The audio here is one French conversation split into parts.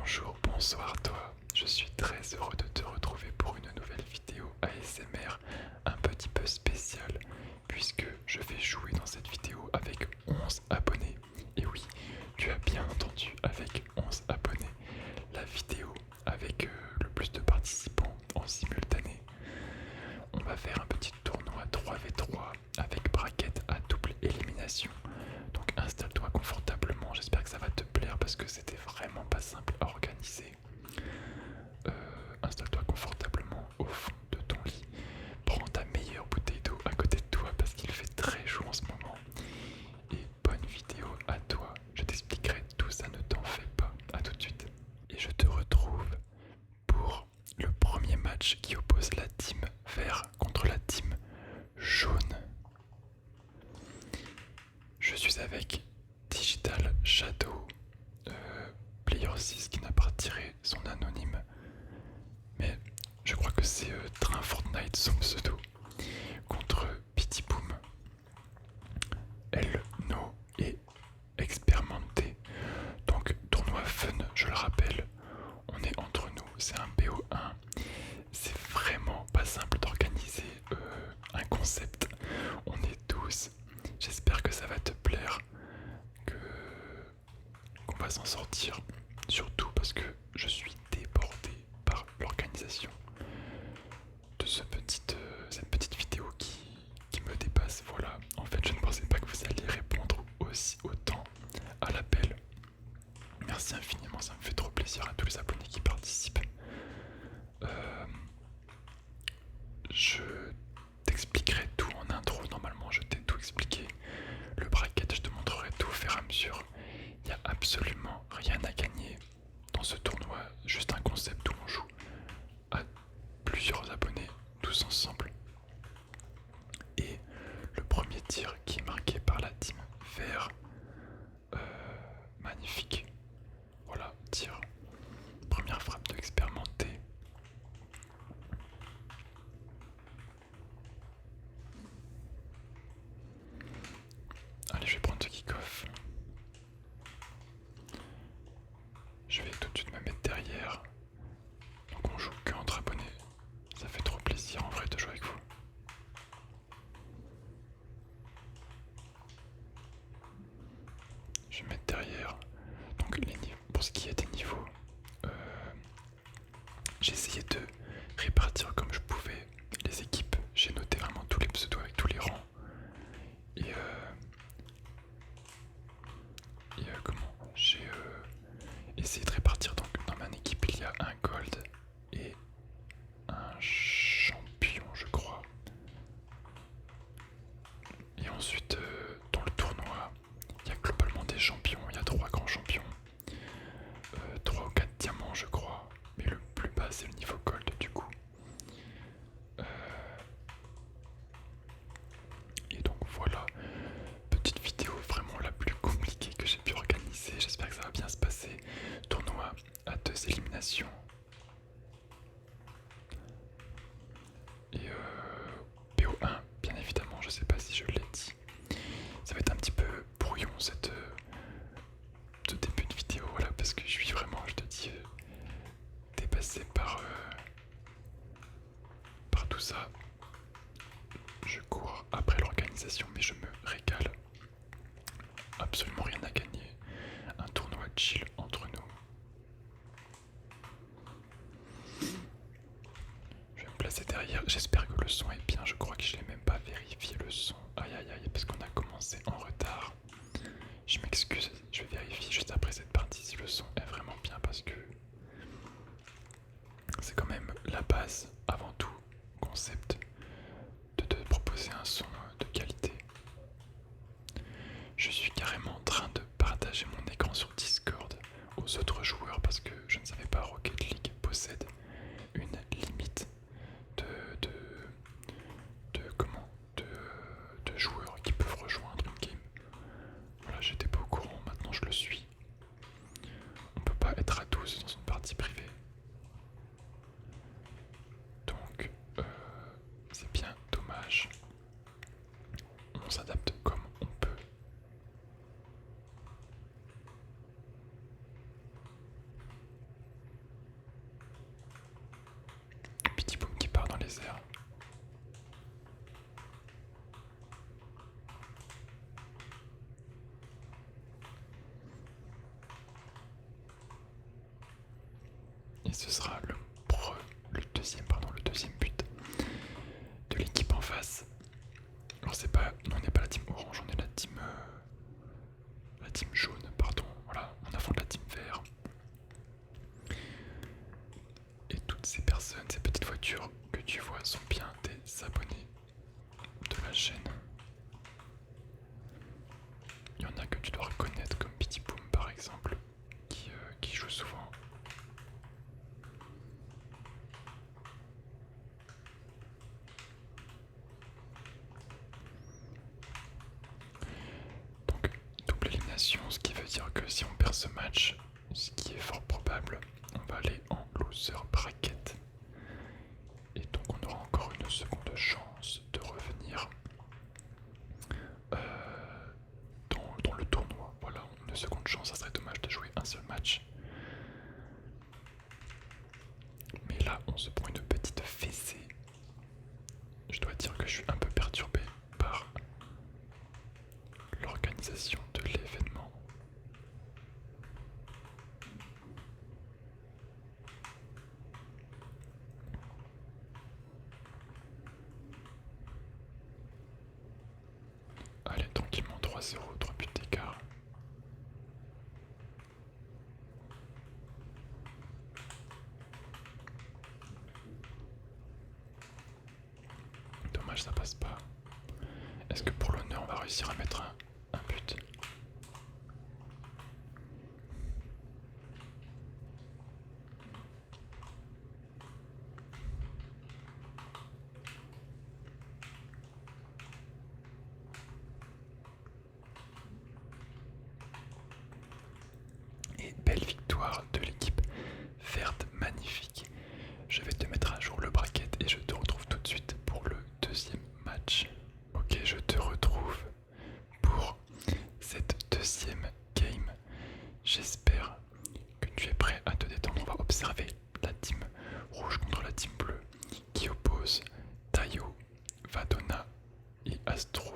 Bonjour, bonsoir toi. Je suis très heureux de te retrouver pour une nouvelle vidéo ASMR un petit peu spéciale puisque je vais jouer dans cette vidéo avec 11 abonnés. Et oui, tu as bien entendu, avec 11 abonnés. La vidéo avec le plus de participants en simultané. On va faire un petit tournoi 3v3 avec braquette à double élimination. Donc installe-toi confortablement, j'espère que ça va te plaire parce que c'était vraiment pas simple à organiser. Installe-toi confortablement au fond de ton lit. Prends ta meilleure bouteille d'eau à côté de toi parce qu'il fait très chaud en ce moment. Et bonne vidéo à toi, je t'expliquerai tout ça, ne t'en fais pas. À tout de suite. Et je te retrouve pour le premier match qui oppose la team vert contre la team jaune. Je suis avec Digital Shadow, Player 6 qui n'a pas retiré son anonyme. Mais je crois que c'est Train Fortnite son pseudo. Contre Pity Boom. El No et Experimenté. Donc tournoi fun, je le rappelle. On est entre nous, c'est un BO1. C'est vraiment pas simple d'organiser un concept. On est 12. J'espère que ça va te plaire. Qu'on va s'en sortir. Surtout parce que je suis débordé par l'organisation de cette petite vidéo qui me dépasse. Voilà, en fait je ne pensais pas que vous alliez répondre aussi autant à l'appel. Merci infiniment, ça me fait trop plaisir à tous les abonnés qui participent. Je t'expliquerai tout en intro, normalement je t'ai tout expliqué. Le bracket, je te montrerai tout au fur et à mesure. Il n'y a absolument rien à gagner dans ce tournoi, juste un concept où on joue à plusieurs abonnés, tous ensemble. Et le premier tir qui est marqué par la team vert, magnifique. Voilà, tir. Première frappe de expérimenté. Allez, je vais prendre ce kick-off. Je vais tout de suite me mettre derrière. Donc on joue que entre abonnés. Ça fait trop plaisir en vrai de jouer avec vous. Je vais me mettre derrière. Donc les niveaux, pour ce qui est des niveaux, j'ai essayé de répartir comme je pouvais les équipes. J'ai noté vraiment tous les pseudos avec tous les rangs. Et comment j'ai essayé de répartir. Donc dans ma équipe il y a un gold et un champion je crois. Et ensuite dans le tournoi il y a globalement des champions. Il y a 3 grands champions, 3 ou 4 diamants je crois. Mais le plus bas c'est le niveau gold du coup. Et donc voilà, petite vidéo vraiment la plus compliquée que j'ai pu organiser. J'espère que ça va bien se passer. Tournoi à 2 éliminations. Et BO1, bien évidemment, je sais pas si je l'ai dit. Ça va être un petit peu brouillon ce début de vidéo, voilà, parce que je suis vraiment, je te dis, dépassé par tout ça. Je cours après l'organisation, mais je me régale. Absolument rien à gagner. Un tournoi chill entre nous. Je vais me placer derrière. J'espère que le son est bien. Je crois que je n'ai même pas vérifié le son. Aïe aïe aïe, parce qu'on a commencé en retard. Je m'excuse, je vais vérifier juste après cette partie si le son est vraiment bien parce que c'est quand même la base avant tout concept de te proposer un son de qualité. Je suis carrément en train de partager mon écran sur Discord aux autres joueurs parce que je ne savais pas Rocket League possède une limite de, de, de joueurs qui peuvent rejoindre une game. Voilà, j'étais pas au courant, maintenant je le suis. On peut pas être à 12 dans une partie privée. Donc c'est bien dommage. On s'adapte comme on peut. ce sera le deuxième but de l'équipe en face. Alors c'est pas, non, on n'est pas la team orange, on est la team jaune, pardon. Voilà, on affronte la team vert. Et toutes ces personnes, ces petites voitures que tu vois sont bien des abonnés de la chaîne. Il y en a que tu dois reconnaître comme Petit Boom par exemple, qui joue souvent. Donc double élimination, ce qui veut dire que si on perd ce match, ce qui est fort probable, on va aller en loser bracket. Et donc on aura encore une seconde chance de revenir dans le tournoi. Voilà, une seconde chance, ça serait dommage de jouer un seul match. Mais là on se prend une petite fessée. Je dois dire que je suis un peu perturbé par l'organisation de l'événement. Allez, tranquillement, 3-0, 3 buts d'écart. Dommage, ça passe pas. Est-ce que pour l'honneur, on va réussir à mettre un but? Et belle victoire de l'équipe verte, magnifique. Je vais te mettre à jour le bracket et je te retrouve tout de suite pour le deuxième match. Ok, je te retrouve pour cette deuxième game. J'espère que tu es prêt à te détendre. On va observer la team rouge contre la team bleue qui oppose Tayo, Vadona et Astro.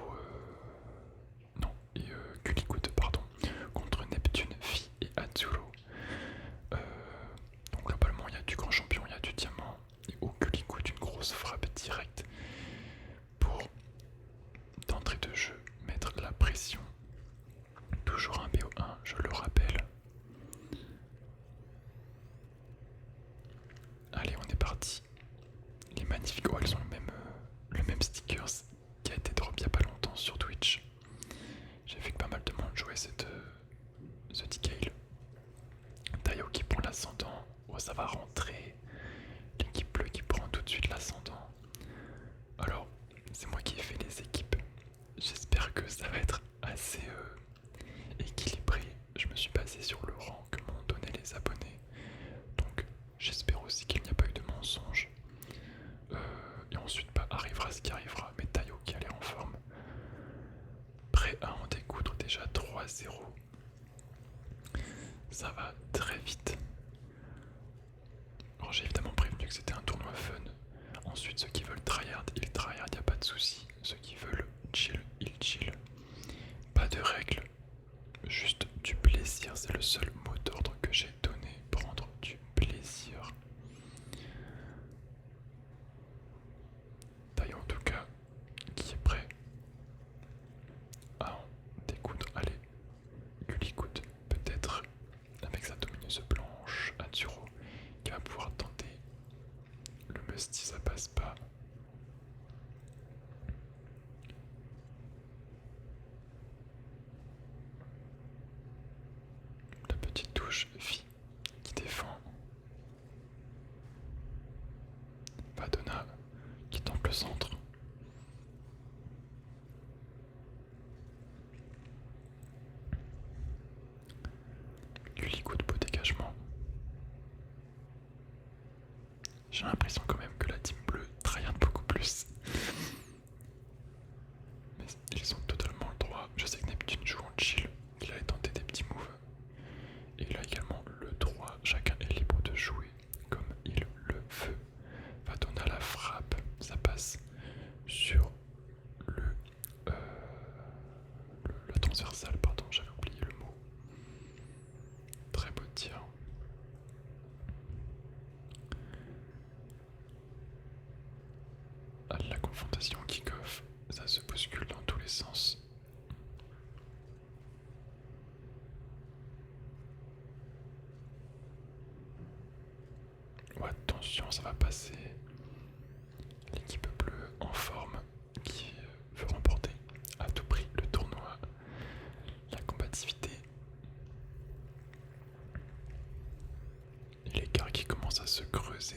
Non, et Kulikut, pardon, contre Neptune, Fi et Azzurro. Donc globalement, il y a du grand champion, il y a du diamant. Et au Kulikut, une grosse frappe directe pour, d'entrée de jeu, mettre la pression. Toujours un BO1, je le rappelle. Allez, on est parti. Les magnifiques, oh, elles ont le même stickers qui a été drop il y a pas longtemps sur Twitch. J'ai vu que pas mal de monde jouait ce Decale. Tayo qui prend l'ascendant. Oh, ça va rentrer. L'équipe bleue qui prend tout de suite l'ascendant. Alors, c'est moi qui ai fait les équipes. J'espère que ça va être assez équilibré. Je me suis basé sur le rang que m'ont donné les abonnés. Donc, j'espère aussi qu'il n'y a pas eu de mensonges. Et ensuite, bah, arrivera ce qui arrivera. Mais Tayo qui a l'air en forme. Prêt à en découdre, déjà 3-0. Ça va très vite. Alors j'ai évidemment prévenu que c'était un tournoi fun. Ensuite ceux qui veulent tryhard, ils tryhard, y a pas de souci. Ceux qui veulent chill, ils chill. Pas de règles, juste du plaisir, c'est le seul mot d'ordre que j'ai donné. Prendre du plaisir. Taille en tout cas, qui est prêt à en découdre. Allez, Kulikut, peut-être avec sa domineuse blanche, Azzurro, qui va pouvoir tenter le musty, ça passe pas. La petite touche Fi qui défend. Vadona qui tente le centre. Kulikut, beau dégagement. J'ai l'impression quand même que la team bleue tryhard beaucoup plus. Mais ils ont totalement le droit. Je sais que Neptune joue en chill. Il allait tenter des petits moves. Et il a également le droit. Chacun est libre de jouer comme il le veut. Vadona la frappe. Ça passe sur la transversale. Pardon, j'avais oublié le mot. Très beau tir. Fondation kick-off, ça se bouscule dans tous les sens. Oh, attention, ça va passer. L'équipe bleue en forme qui veut remporter à tout prix le tournoi. La combativité. Et l'écart qui commence à se creuser.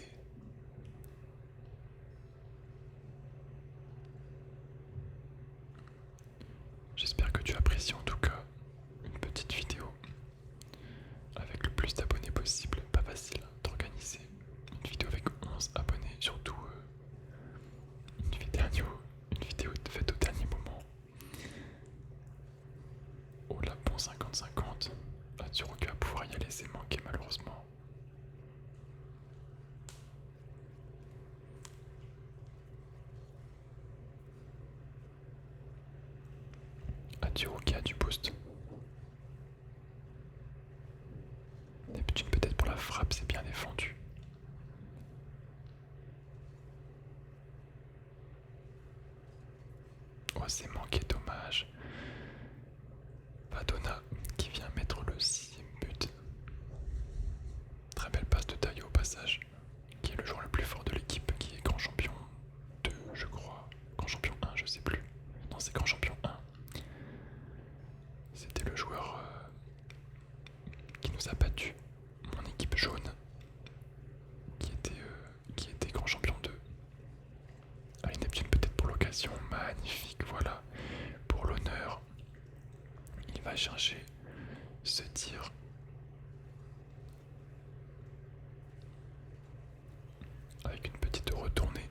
J'espère que tu apprécies en tout cas une petite vidéo avec le plus d'abonnés possible. Pas facile d'organiser une vidéo avec 11 abonnés, surtout une vidéo faite au dernier moment. Oh là, bon 50-50. Atsuro qui va pouvoir y aller, c'est manqué malheureusement. Atsuro qui a du boost. Neptune peut-être pour la frappe, c'est bien défendu. Oh, c'est manqué, dommage. Vadona qui vient mettre le 6ème but. Très belle passe de Taillot au passage, qui est le joueur le plus fort de l'équipe, qui est grand champion 2, je crois. Grand champion 1, je sais plus. Non, c'est grand champion 1. C'était le joueur qui nous a battu, mon équipe jaune, qui était grand champion 2. Allez, Neptune peut-être pour l'occasion, magnifique, voilà. Pour l'honneur, il va chercher ce tir. Avec une petite retournée.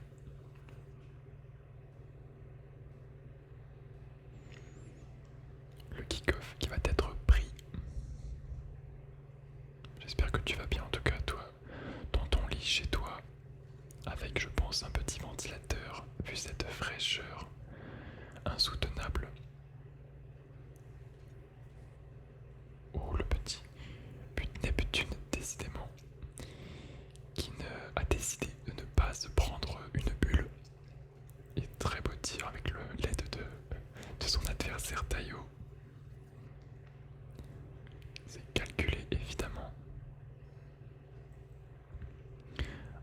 Le kick-off qui va être pris. J'espère que tu vas bien en tout cas, toi, dans ton lit chez toi, avec je pense un petit ventilateur, vu cette fraîcheur insoutenable. Oh, le petit but Neptune, décidément, qui a décidé de ne pas se prendre une bulle. Et très beau tir avec l'aide de son adversaire Taillot. C'est calculé évidemment.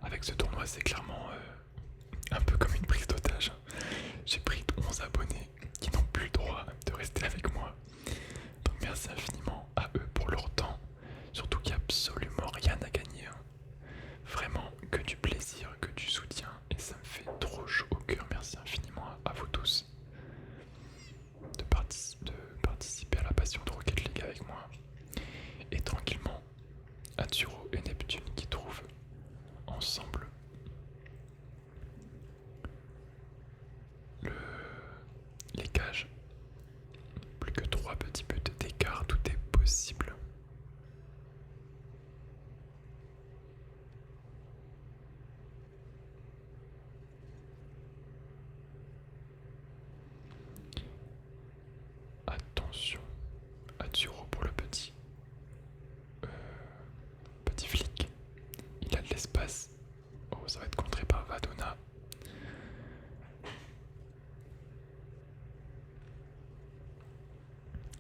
Avec ce tournoi, c'est clairement un peu comme une prise d'otage. J'ai pris 11 abonnés qui n'ont plus le droit de rester avec moi. Donc merci infiniment à eux pour leur temps. Surtout qu'il n'y a absolument rien à gagner. Vraiment que du plaisir, que du soutien. Et ça me fait trop chaud au cœur. Merci infiniment à vous tous de participer à la passion de Rocket League avec moi. Et tranquillement, Atsuro et Neptune qui trouvent ensemble les cages. Plus que 3 petits buts d'écart, tout est possible. Attention, Atsuro pour le petit flic. Il a de l'espace. Oh, ça va être contré par Vadona.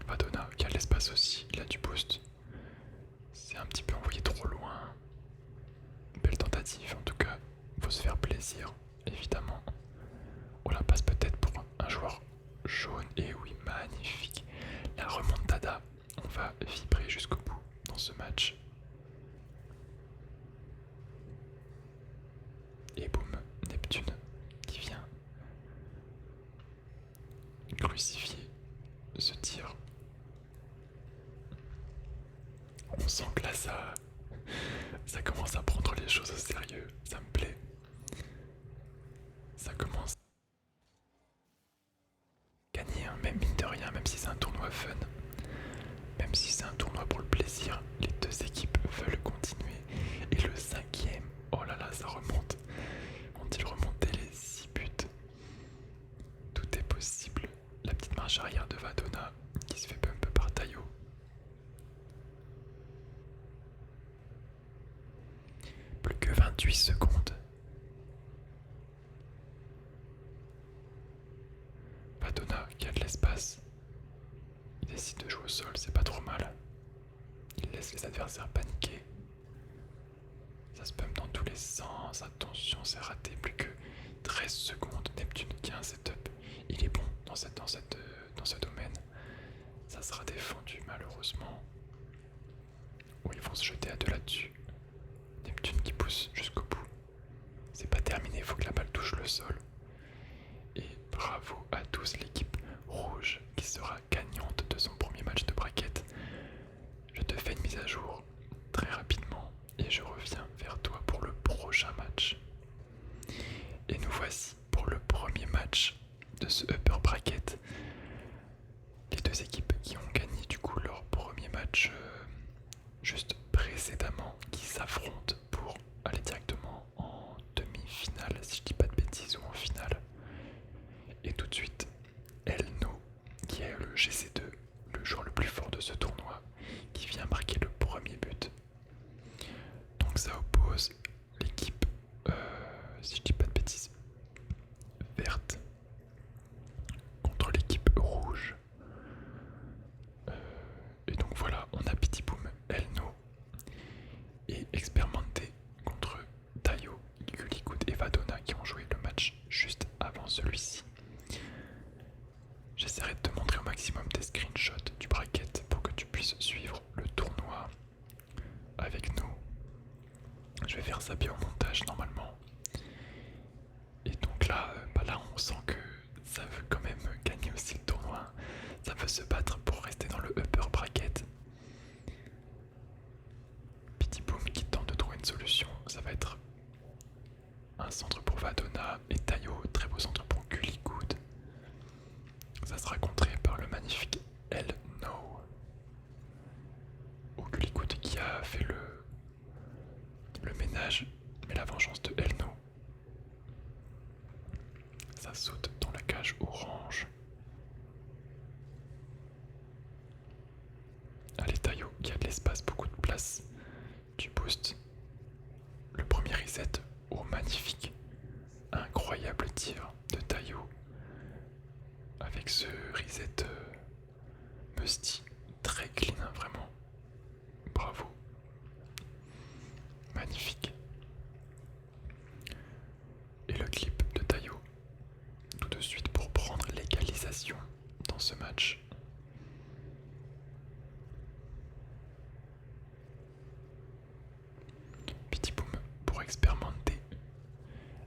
Vadona qui a de l'espace aussi, il a du boost. C'est un petit peu envoyé trop loin. Belle tentative en tout cas, faut se faire plaisir, évidemment. On la passe peut-être pour un joueur jaune, et oui, magnifique. La remontada, on va vibrer jusqu'au bout dans ce match. Et boum, Neptune qui vient crucifier ce tir. On sent que là ça commence à prendre les choses au sérieux, ça me plaît. Ça commence à gagner, hein, même mine de rien, même si c'est un tournoi fun. Même si c'est un tournoi pour le plaisir, les deux équipes veulent continuer. Et le 5ème, oh là là, ça remonte. Ont-ils remonté les 6 buts? Tout est possible. La petite marche arrière de Vadona qui se fait bump par Taillot. Plus que 28 secondes. Ça se pump dans tous les sens. Attention, c'est raté. Plus que 13 secondes. Neptune qui a un setup. Il est bon dans ce domaine. Ça sera défendu malheureusement. Ou ils vont se jeter à deux là-dessus. Neptune qui pousse jusqu'au bout. C'est pas terminé, il faut que la balle touche le sol. Et bravo à tous, l'équipe rouge qui sera gagnante de son premier match de bracket. Je te fais une mise à jour très rapidement et je reviens vers toi pour le prochain match. Et nous voici pour le premier match de ce upper bracket. Les deux équipes qui ont gagné du coup leur premier match juste précédemment, qui s'affrontent pour aller directement en demi-finale, si je dis pas de bêtises, ou en finale. Et tout de suite, Elno, qui est le GC2, le joueur le plus fort de ce tournoi, qui vient marquer le premier but. Donc ça oppose l'équipe, si je dis pas de bêtises, verte contre l'équipe rouge. Et donc voilà, on a Petit Boom, Elno et Expérimenté contre Tayo, Gulligood et Vadona qui ont joué le match juste avant celui-ci. J'essaierai de te montrer au maximum des screenshots du bracket pour que tu puisses suivre le tournoi avec nous. Je vais faire ça bien au montage normalement. Et donc là, là on sent que ça veut quand même gagner aussi le tournoi. Ça veut se battre pour rester dans le upper bracket. Petit Boom qui tente de trouver une solution, ça va être un centre pour Vadona et Tayo, très beau centre pour Gulligood. Ça sera contré par le magnifique Elno. Ou Gulligood qui a fait le ménage, mais la vengeance de Elno. Ça saute dans la cage orange. Allez, Tayo qui a de l'espace, beaucoup de place. Tu boostes. Le premier reset. Oh, magnifique. Incroyable tir de Tayo. Avec ce reset Musty. Très clean, hein, vraiment. Bravo. Magnifique. Et le clip de Tayo. Tout de suite pour prendre l'égalisation dans ce match. Petit Boom pour expérimenter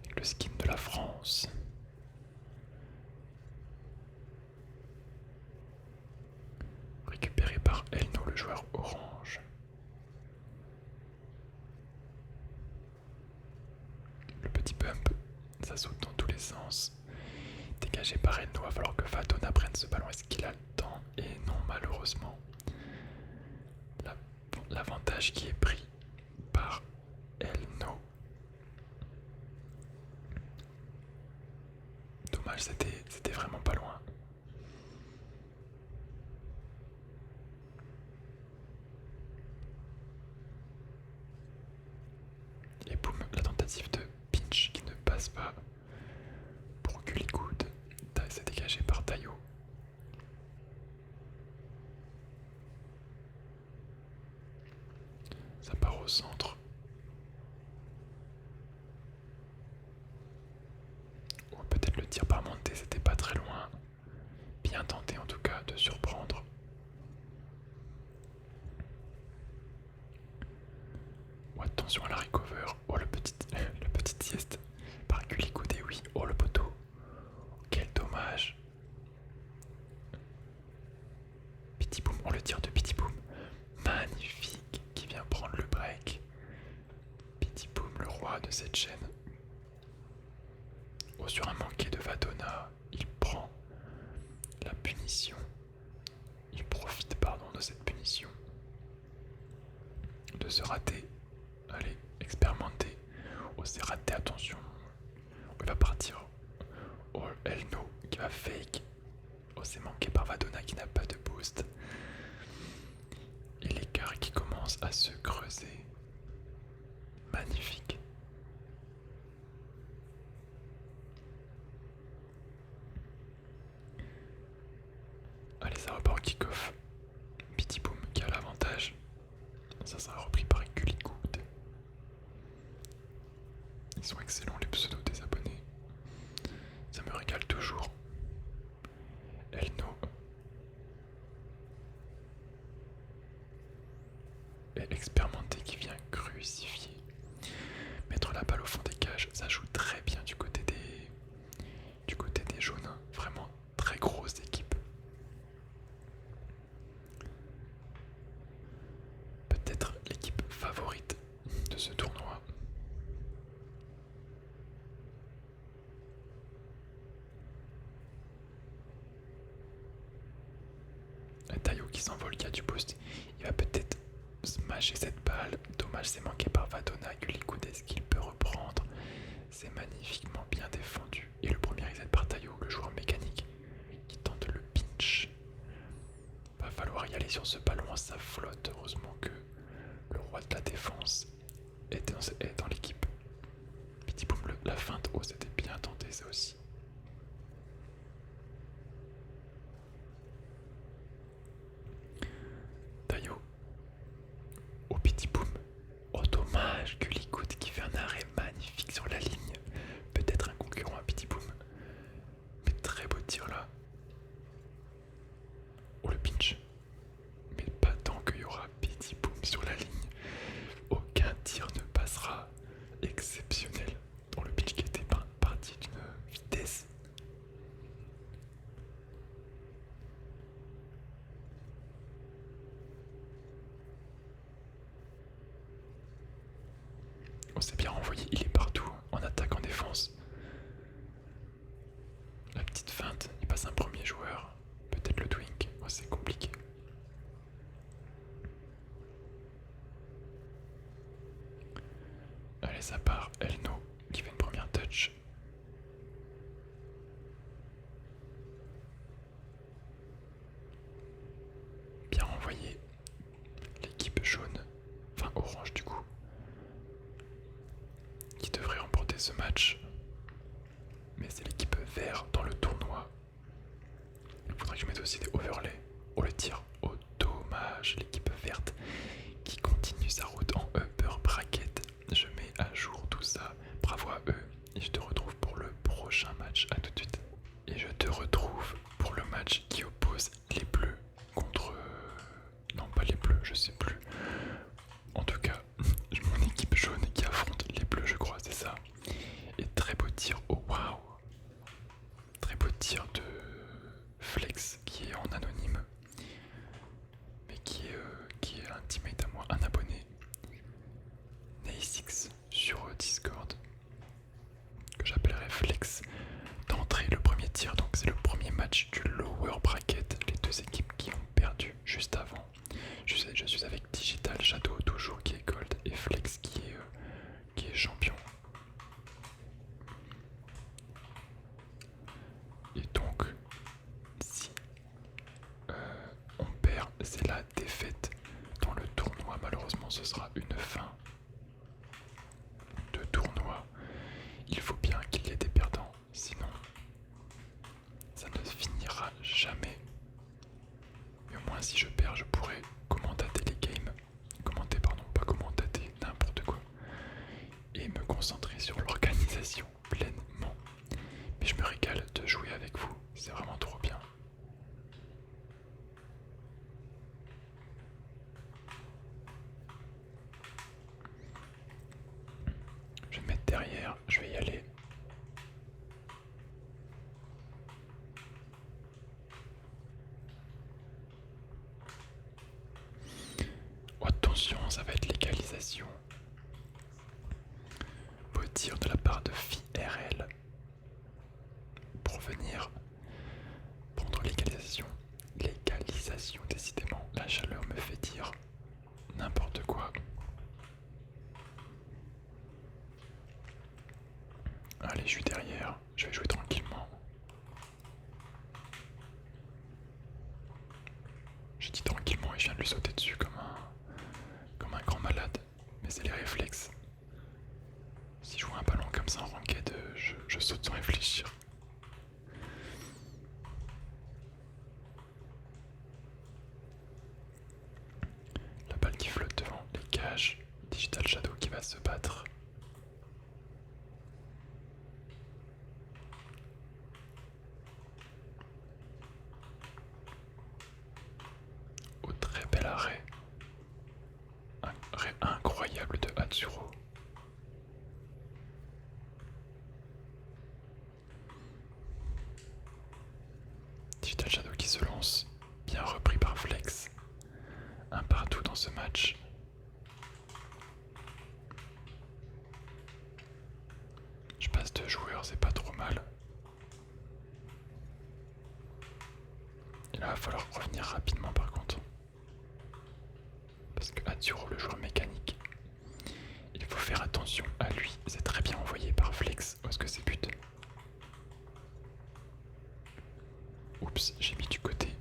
avec le skin de la France. Récupéré par Elno, le joueur orange. Le petit bump, ça saute dans tous les sens. Dégagé par Elno, il va falloir que Vadona prenne ce ballon. Est-ce qu'il a le temps? Et non, malheureusement. L'avantage qui est pris par Elno. Dommage, c'était vraiment pas loin. Et boum, la tentative de pinch qui ne passe pas pour Gulligood. C'est dégagé par Tayo. Ça part au centre. Ou peut-être le tir par montée, c'était pas très loin. Bien tenté en tout cas de surprendre. Oh, attention à la recover. Oh, le petit sieste par Gulligood. Et oui, oh le poteau. Quel dommage. Petit Boom, on le tire de Petit Boom. Magnifique, qui vient prendre le break. Petit Boom, le roi de cette chaîne. Oh, sur un manqué de Vadona, il prend la punition. Il profite, pardon, de cette punition. De se rater. Allez, expérimenter. Oh, c'est raté, attention. Il va partir. Oh, Elno qui va fake. Oh, c'est manqué par Vadona qui n'a pas de boost. Et l'écart qui commence à se creuser. Magnifique. Allez, ça repart au kick-off. Petit Boom qui a l'avantage. Ça sera repris par Gulligood. Ils sont excellents les pseudos des abonnés. Ça me régale toujours. Elno est expérimenté qui vient crucifier. Mettre la balle au fond des cages, ça joue très bien du côté des jaunes. Vraiment très grosse équipe. Peut-être l'équipe favorite de ce tournoi. Tayo qui s'envole, qui a du boost. Il va peut-être smasher cette balle. Dommage, c'est manqué par Vadona. Gulikoud, est-ce qu'il peut reprendre? C'est magnifiquement bien défendu. Et le premier reset par Tayo, le joueur mécanique, qui tente le pinch. Va falloir y aller sur ce ballon, ça flotte. Heureusement que le roi de la défense est dans l'équipe. Petit boum, la feinte. Oh, c'était bien tenté ça aussi. Tayo. Au petit boom. Oh dommage, Gulikoud qui fait un arrêt magnifique sur la ligne. Peut-être un concurrent à petit boom. Mais très beau tir là. Oh le pinch. Mais pas tant qu'il y aura petit boom sur la ligne. Aucun tir ne passera. Exceptionnel. Dans le pitch qui était parti d'une vitesse. On s'est bien renvoyé, il est partout, en attaque, en défense. La petite feinte, il passe un premier joueur. Peut-être le twink, oh, c'est compliqué. Allez, ça part. Elno qui fait une première touch. Bien renvoyé. L'équipe jaune, enfin orange du coup, qui devrait remporter ce match. Mais c'est l'équipe vert dans le tournoi. Il faudrait que je mette aussi des overlays. Oh le tir. Oh dommage. L'équipe verte qui continue sa route en upper bracket. Je mets à jour tout ça. Bravo à eux. Et je te retrouve pour le prochain match. À tout de suite. Et je te retrouve pour le match qui oppose les bleus contre... Non pas les bleus, je sais plus. En tout cas, mon équipe jaune qui affronte les bleus, je crois, c'est ça. Et très beau tir. Oh waouh. Très beau tir de Flex qui est en anonyme. Mais qui est un teammate à moi, un abonné. Nay6 sur Discord. Que j'appellerai Flex. D'entrée, le premier tir, donc c'est le premier match du lower bracket. Les deux équipes qui ont perdu juste avant. Je suis avec Digital Shadow toujours qui est gold et Flex qui est champion. Et donc si on perd, c'est la défaite dans le tournoi. Malheureusement ce sera une fin de tournoi. Il faut bien qu'il y ait des perdants, sinon ça ne finira jamais. Mais au moins si je perds, je pourrai commentater les games. Commenter pardon, pas commentater, n'importe quoi. Et me concentrer sur l'organisation pleinement. Mais je me régale de jouer avec vous, c'est vraiment trop bien. Je vais me mettre derrière, je vais y aller. Oh, attention, ça va être l'égalisation. Beau tir de la part de FIRL pour venir prendre l'égalisation. L'égalisation, décidément, la chaleur me fait dire n'importe quoi. Allez, je suis derrière, je vais jouer tranquillement. J'ai dit tranquillement et je viens de lui sauter dessus comme un grand malade. Mais c'est les réflexes. Si je vois un ballon comme ça en ranked, je saute sans réfléchir. La balle qui flotte devant les cages. Digital Shadow qui va se battre. Digital Shadow qui se lance, bien repris par Flex. Un partout dans ce match. Je passe 2 joueurs, c'est pas trop mal. Et là, il va falloir revenir rapidement par contre. Parce que Atsuro, le joueur mécanique, il faut faire attention à lui. C'est très bien envoyé par Flex. Où est-ce que c'est but? Oups, j'ai mis du côté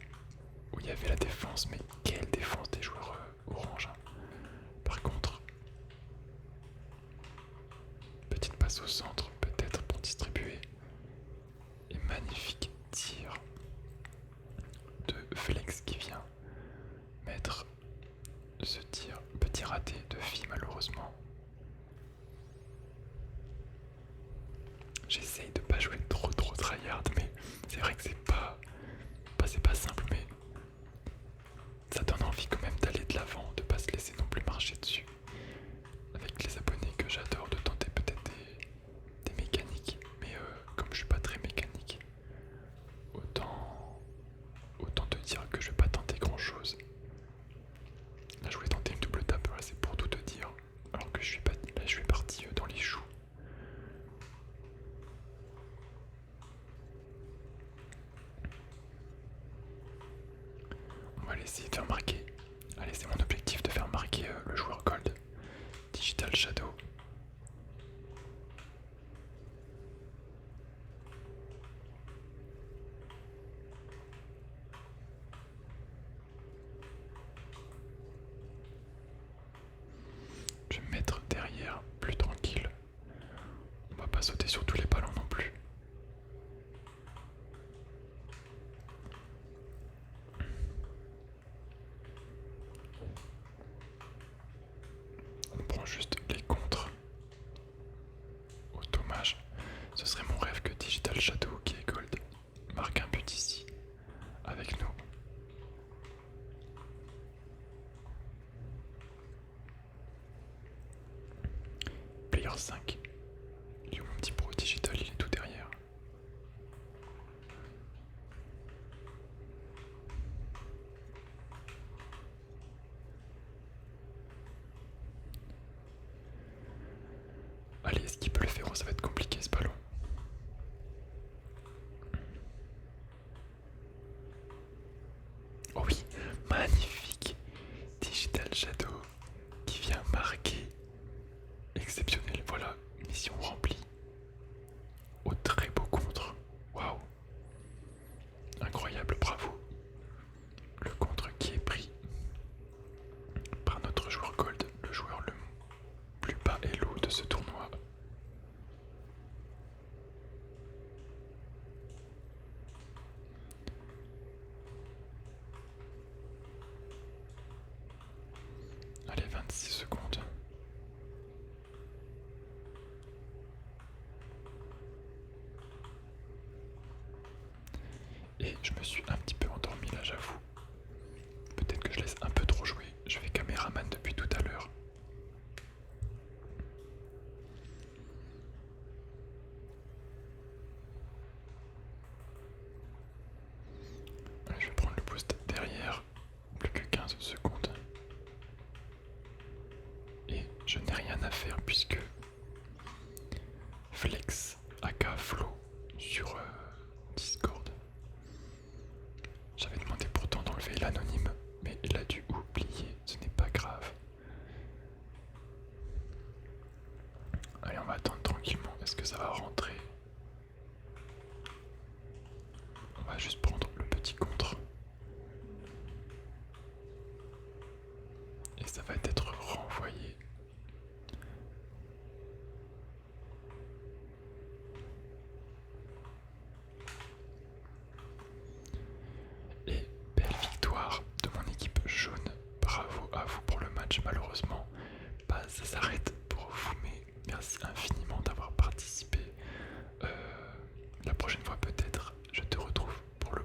où il y avait la défense, mais quelle défense des joueurs orange. Par contre, petite passe au centre, peut-être pour distribuer. Et magnifique tir de Flex qui vient mettre ce tir. Petit raté de Fi malheureusement. J'essaye de pas jouer trop tryhard, mais c'est vrai que c'est pas simple, mais ça donne envie quand même d'aller de l'avant, de pas se laisser non plus marcher dessus. Avec les abonnés que j'adore, de tenter peut-être des mécaniques, mais comme je suis pas très mécanique, autant te dire que je vais pas tenter grand chose. Là je voulais tenter une double tape, là c'est pour tout te dire, alors que je suis parti dans les choux. On va essayer de faire marquer. Allez, c'est mon objectif de faire marquer le joueur Gold. Digital Shadow. Je vais me mettre derrière, plus tranquille. On va pas sauter sur tous les ballons non plus. On prend juste les contres. Oh dommage, ce serait mon rêve que Digital Shadow qui est Gold marque un but ici avec nous. Player 5. Il est où mon petit pro Digital? Il est tout derrière. Allez, est-ce qu'il peut le faire? Oh, ça va être compliqué ce ballon. Oh oui, magnifique. Digital Shadow qui vient marquer. Exceptionnel, voilà, mission remplie. Au très beau contre. Waouh. Incroyable, bravo. Le contre qui est pris par notre joueur Gold, le joueur le plus bas elo de ce tournoi. Allez, 26 secondes. Et je me suis un petit peu endormi là, j'avoue. Peut-être que je laisse un peu trop jouer. Je fais caméraman depuis tout à l'heure. Je vais prendre le boost derrière. Plus que 15 secondes. Et je n'ai rien à faire puisque Flex aka Flo sur Discord. J'avais demandé pourtant d'enlever l'anonyme, mais il a dû oublier, ce n'est pas grave. Allez, on va attendre tranquillement, est-ce que ça va rentrer? On va juste prendre le petit contre. Et ça va être renvoyé. Et belle victoire de mon équipe jaune. Bravo à vous pour le match. Malheureusement, ça s'arrête pour vous, mais merci infiniment d'avoir participé. La prochaine fois peut-être je te retrouve pour le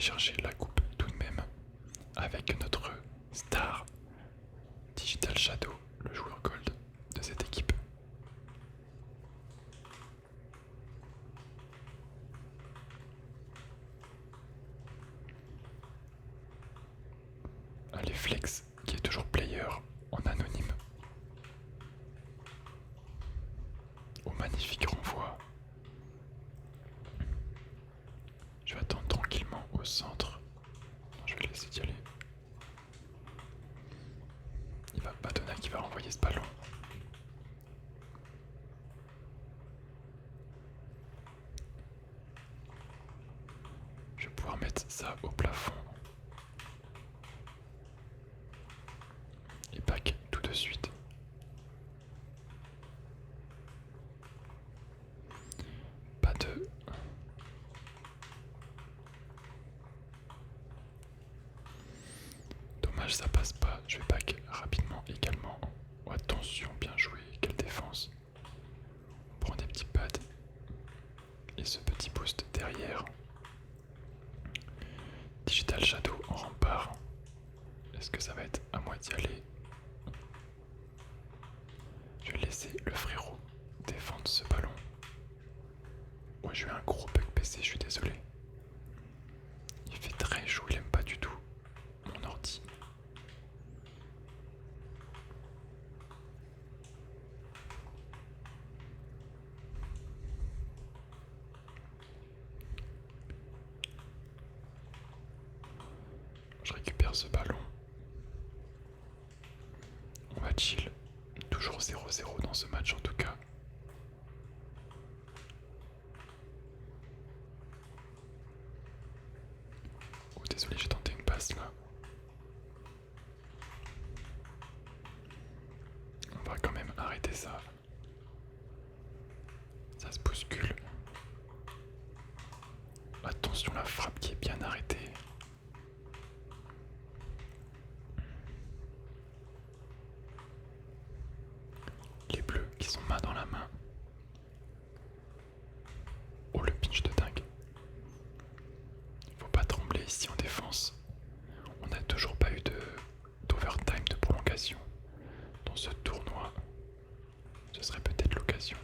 chercher la coupe tout de même avec notre star Digital Shadow, le joueur gold de cette équipe. Allez, Flex qui est toujours player en anonyme. Au magnifique renvoi. Je vais attendre tranquillement au centre. Non, je vais laisser y aller. Il va Badona qui va renvoyer ce ballon. Je vais pouvoir mettre ça au plafond. Et back tout de suite. Pas de... Dommage, ça passe pas. Je vais back rapidement également. Oh, attention, bien joué. Quelle défense. On prend des petits pads. Et ce petit boost derrière. Digital Shadow en rempart. Est-ce que ça va être à moi d'y aller? Je vais laisser le frérot défendre ce ballon. Ouais, j'ai eu un gros bug PC, je suis désolé. Il fait très chaud, il aime pas du tout mon ordi. Je récupère ce ballon. On va chill. Toujours 0-0 dans ce match en tout cas. Oh désolé, j'ai tenté une passe là. On va quand même arrêter ça. Ça se bouscule. Attention, la frappe qui est bien arrêtée. Les bleus qui sont main dans la main. Oh le pinch de dingue. Faut pas trembler ici en défense. On n'a toujours pas eu d'overtime, de prolongation dans ce tournoi. Ce serait peut-être l'occasion.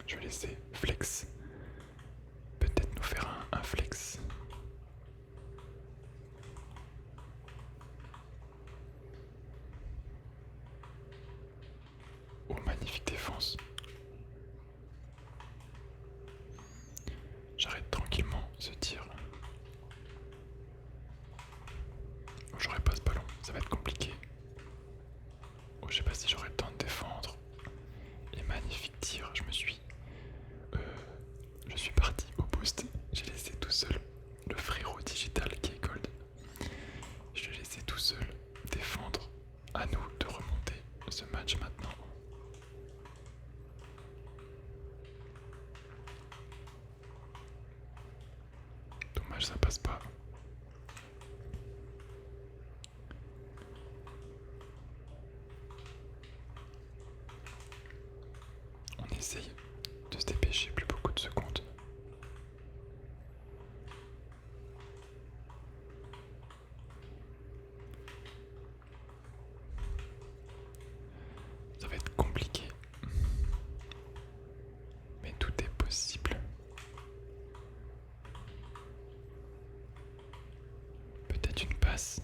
Je vais laisser Flex peut-être nous faire un flex. Oh, magnifique défense. J'arrête tranquillement ce tir. Oh, j'aurai pas ce ballon, ça va être compliqué. Oh, je sais pas si j'aurai le temps de défendre. Et magnifique tir, je suis parti au boost. J'ai laissé tout seul le frérot digital qui est gold. Je l'ai laissé tout seul défendre. À nous de remonter ce match maintenant. Dommage, ça passe pas. On essaye de se dépêcher, plus beaucoup de secondes. Ça va être compliqué. Mais tout est possible. Peut-être une passe.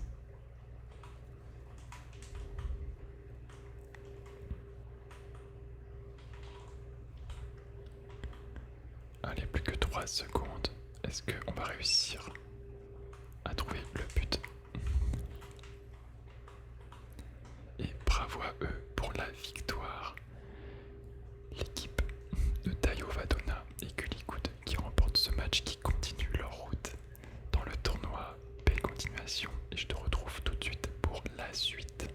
Allez, plus que 3 secondes. Est-ce qu'on va réussir à trouver le but? Et bravo à eux pour la victoire. L'équipe de Tayo Vadona et Gullygood qui remportent ce match, qui continue leur route dans le tournoi. Belle continuation et je te retrouve tout de suite pour la suite.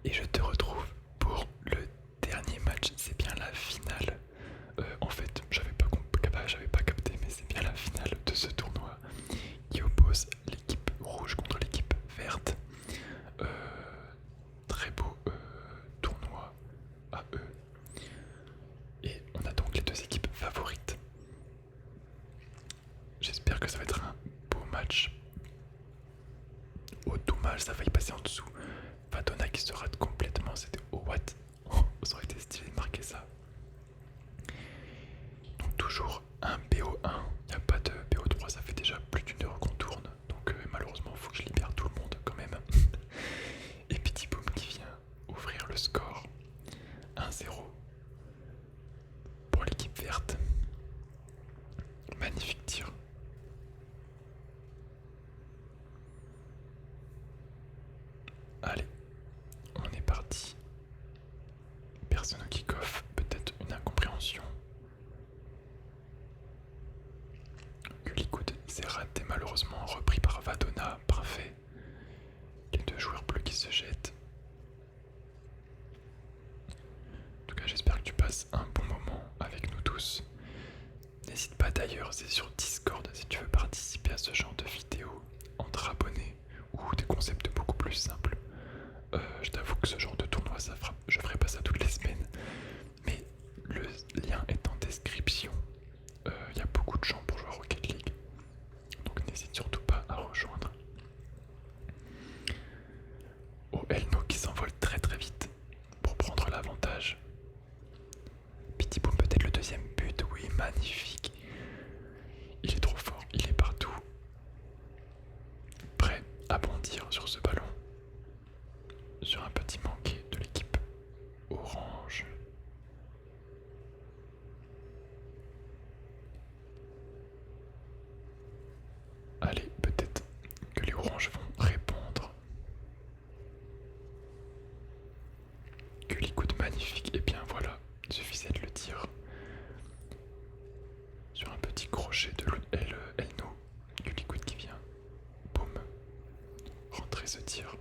Et je te retrouve pour le dernier match, c'est bien la finale. En fait, j'avais pas capté, mais c'est bien la finale de ce tournoi match. Oh dommage, ça a failli passer en dessous. Vadona qui se rate complètement, c'était oh what. Oh, ça aurait été stylé de marquer ça. Donc toujours un BO1, il n'y a pas de BO3, ça fait déjà plus d'une heure qu'on tourne. Donc malheureusement il faut que je libère tout le monde quand même. Et Petit Boom qui vient ouvrir le score. 1-0 pour l'équipe verte. Magnifique tir. Allez, on est parti. Personne au kick-off, peut-être une incompréhension. Gullygood s'est raté malheureusement, repris par Vadona, parfait. Les deux joueurs bleus qui se jettent. En tout cas, j'espère que tu passes un bon moment avec nous tous. N'hésite pas d'ailleurs, c'est sur Discord si tu veux participer à ce genre de vidéos entre abonnés ou des concepts beaucoup plus simples. Je t'avoue que ce genre de tournoi, je ferai pas ça toutes les semaines, mais le lien est en description. Il y a beaucoup de gens pour jouer à Rocket League, donc n'hésite surtout pas à rejoindre. Oh, Elno qui s'envole très très vite pour prendre l'avantage. Petit Boom, peut-être le deuxième but, oui, magnifique. Il est trop fort, il est partout. Prêt à bondir sur ce ballon. Sur un petit manqué de l'équipe orange. Allez, peut-être que les oranges vont répondre. Gullygood magnifique, et bien voilà, il suffisait de le dire. Sur un petit crochet de Elno, Gullygood qui vient. Boum. Rentrer ce tir.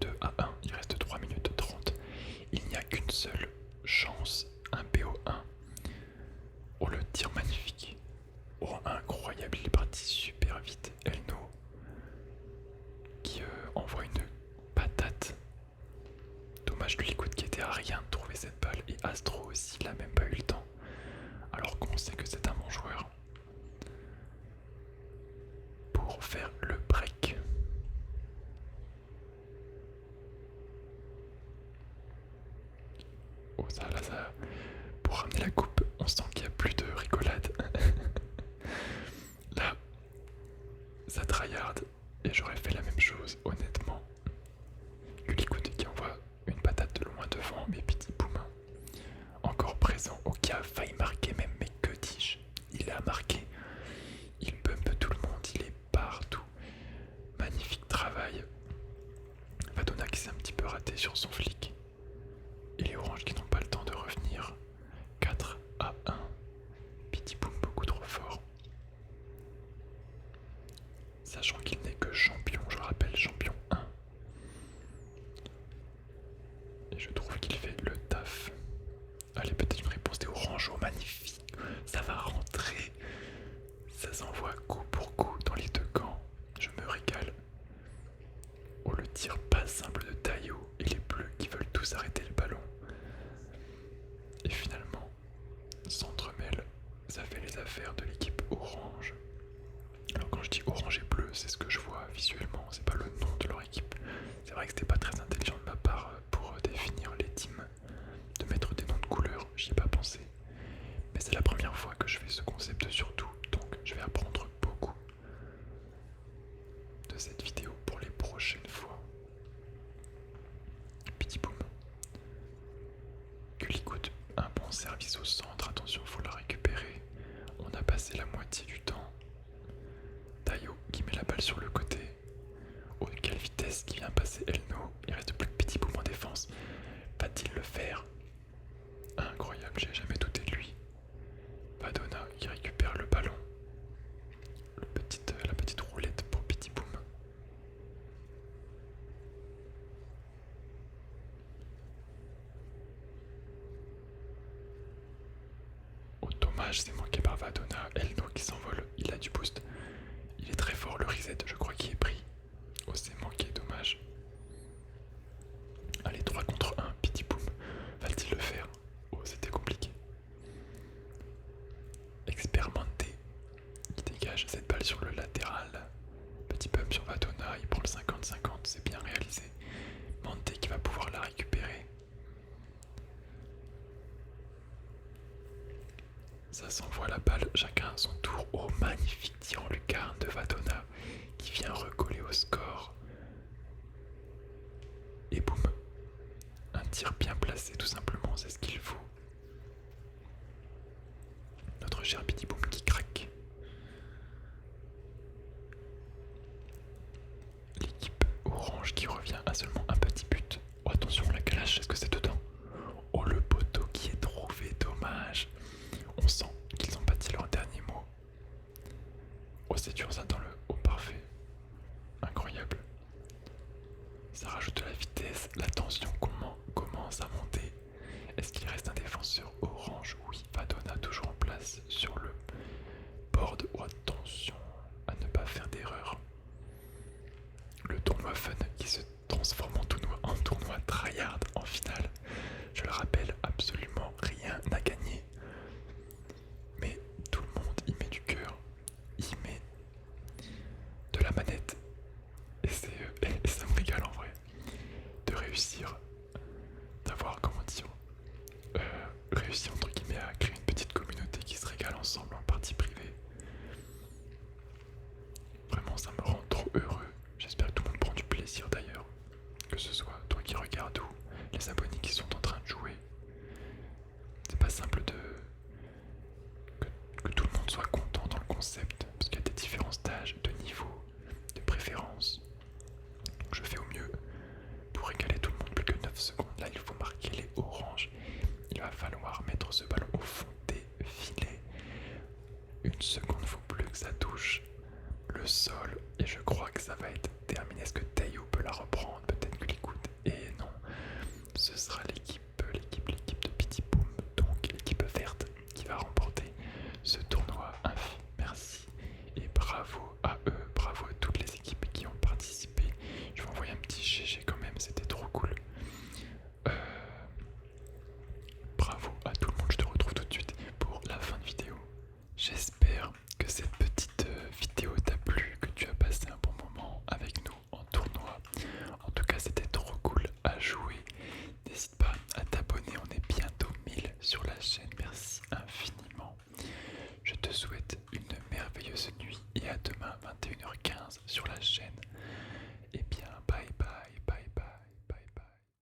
2-1, il reste 3 minutes 30. Il n'y a qu'une seule chance, un BO1. Oh, le tir magnifique. Oh, incroyable, il est parti super vite. Elno qui envoie une patate. Dommage, Gullygood qui était à rien de trouver cette balle. Et Astro aussi, il n'a même pas eu le temps. Alors qu'on sait que c'est un bon joueur. Pour faire le break. Oh ça, là, ça... Pour ramener la coupe, on sent qu'il n'y a plus de rigolade. Là, ça tryhard. Et j'aurais fait la même chose, honnêtement. Gullygood qui envoie une patate de loin devant, mais Petit Boom encore présent, oh, qui a failli marquer même, mais que dis-je, il a marqué. Il bump tout le monde, il est partout. Magnifique travail. Vadona qui s'est un petit peu raté sur son flic. Et les oranges qui n'ont pas le temps de revenir. 4-1. Petit Boom beaucoup trop fort. Sachant qu'il n'est que champion, je rappelle, champion 1. Et je trouve qu'il fait le taf. Allez, peut-être une réponse des oranges, oh magnifique. Ça va rentrer. Ça s'envoie coup pour coup dans les deux camps. Je me régale. Oh, le tir pas simple de Tayo et les bleus qui veulent tous arrêter le ballon. Et finalement, s'entremêle. Ça fait les affaires de l'équipe orange. Alors quand je dis orange et bleu, c'est ce que je vois visuellement, c'est pas le nom de leur équipe. C'est vrai que c'était pas très intelligent de ma part pour définir les teams, de mettre des noms de couleurs, j'y ai pas pensé. Mais c'est la première fois que je fais ce concept surtout, donc je vais apprendre beaucoup de cette vidéo pour les prochaines fois. Petit Boom. Gullygood, un bon service au centre, attention, faut la récupérer. On a passé la moitié du temps. Tayo qui met la balle sur le côté. Oh, quelle vitesse qui vient passer Elno. Il reste plus que Petit Boom en défense. Va-t-il le faire? Incroyable, j'ai jamais douté de lui. Vadona qui récupère le ballon. La petite roulette pour Petit Boom. Oh dommage, c'est manqué par Vadona. Elno qui s'envole, il a du boost. Il est très fort, le reset, je crois qu'il est pris. Oh, c'est manqué, dommage. Allez, 3 contre 1, Petit Boom. Va-t-il le faire? Oh, c'était compliqué. Expérimenté. Il dégage cette balle sur le latéral. Vadona qui vient recoller au score. Et boum, un tir bien placé tout simplement, c'est ce qu'il faut. Notre cher Bidi Boom qui craque. L'équipe orange qui revient à seulement un petit but. Oh attention, la calache, est-ce que c'est dedans? Oh le poteau qui est trouvé, dommage. On sent qu'ils ont bâti leur dernier mot. Oh c'est dur ça dans le haut parfait. Incroyable. Ça rajoute de la vitesse, la tension commence à monter. Est-ce qu'il reste un défenseur orange? Oui, Vadona toujours en place sur le board. Oh, attention à ne pas faire d'erreur. Le tournoi fun qui se transforme en tournoi tryhard en finale. Je le rappelle, absolument rien à gagner. Mais tout le monde y met du cœur, y met de la manette. Et ça me régale en vrai de réussir, d'avoir, comment dire, réussi entre guillemets à créer une petite communauté qui se régale ensemble en partie privée. Vraiment ça me rend trop heureux. J'espère que tout le monde prend du plaisir d'ailleurs. Que ce soit toi qui regardes ou les abonnés qui sont en train de jouer. C'est pas simple que tout le monde soit content dans le concept. Parce qu'il y a des différents stages, de niveaux, de préférences. Donc je fais au mieux pour régaler tout le monde. Plus que 9 secondes. Là il faut marquer les oranges. Il va falloir mettre ce ballon au fond des filets. Une seconde, faut plus que ça touche le sol. Et je crois que ça va être terminé. Est-ce que Tayo peut la reprendre? Peut-être que l'écoute. Et non, ce sera l'équipe de Petit Boom, donc l'équipe verte, qui va remporter ce tournoi. Merci et bravo à eux, bravo à toutes les équipes qui ont participé. Je vais envoyer un petit GG quand même, c'était trop cool. Bravo à tout le monde, je te retrouve tout de suite pour la fin de vidéo. J'espère que cette petite vidéo t'a plu, que tu as passé un bon moment avec nous en tournoi. En tout cas, c'était trop cool à jouer. N'hésite pas à t'abonner, on est bientôt 1000 sur la chaîne. Merci infiniment. Je te souhaite une merveilleuse nuit et à demain 21h15 sur la chaîne.